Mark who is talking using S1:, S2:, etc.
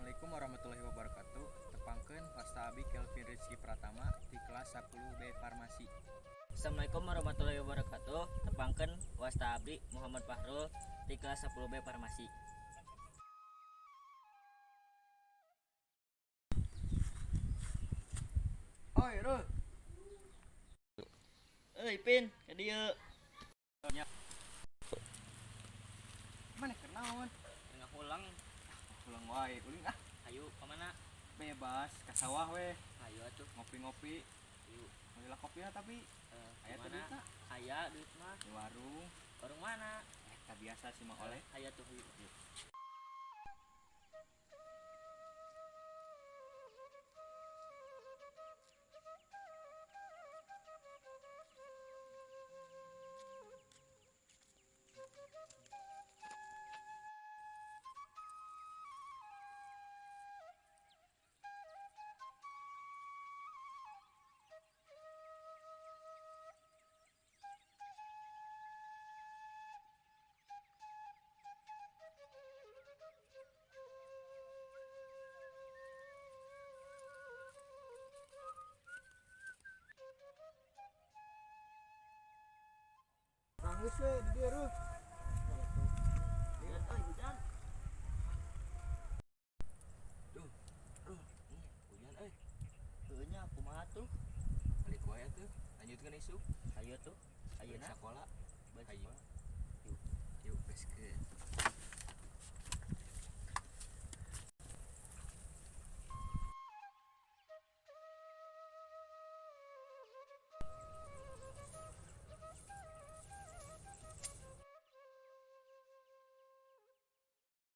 S1: Assalamualaikum warahmatullahi wabarakatuh. Tepangkeun Wasta Abi Kelvin Rizky Pratama di kelas 10B Farmasi.
S2: Assalamualaikum warahmatullahi wabarakatuh. Tepangkeun Wasta Abdi Muhammad Fahrul di kelas 10B Farmasi.
S1: Oi, Ruh.
S2: Pin, ka dieu.
S1: Mana kenaon?
S2: Tengah pulang.
S1: Pulang wae, uling ah.
S2: Ayo ka mana?
S1: Bebas, ka sawah we.
S2: Ayo atuh.
S1: Ngopi-ngopi.
S2: Yuk.
S1: Heula kopinya tapi aya teh
S2: Mana?
S1: duitna
S2: Aya duit mah.
S1: di warung.
S2: Warung mana?
S1: Eta biasa sih mah oleh.
S2: Aya tuh. Yuk.
S1: Nangis we di dieu, Ruh.
S2: Hujan.
S1: Duh, Ruh. Hujan euy.
S2: Heuh nya kumaha tuh?
S1: Balik wae atuh. Lanjutkeun isuk.
S2: Ayo tuh.
S1: Balik
S2: Ayeuna
S1: sakola.
S2: balik
S1: Hayu.
S2: sekolah.
S1: Yuk, geus ke.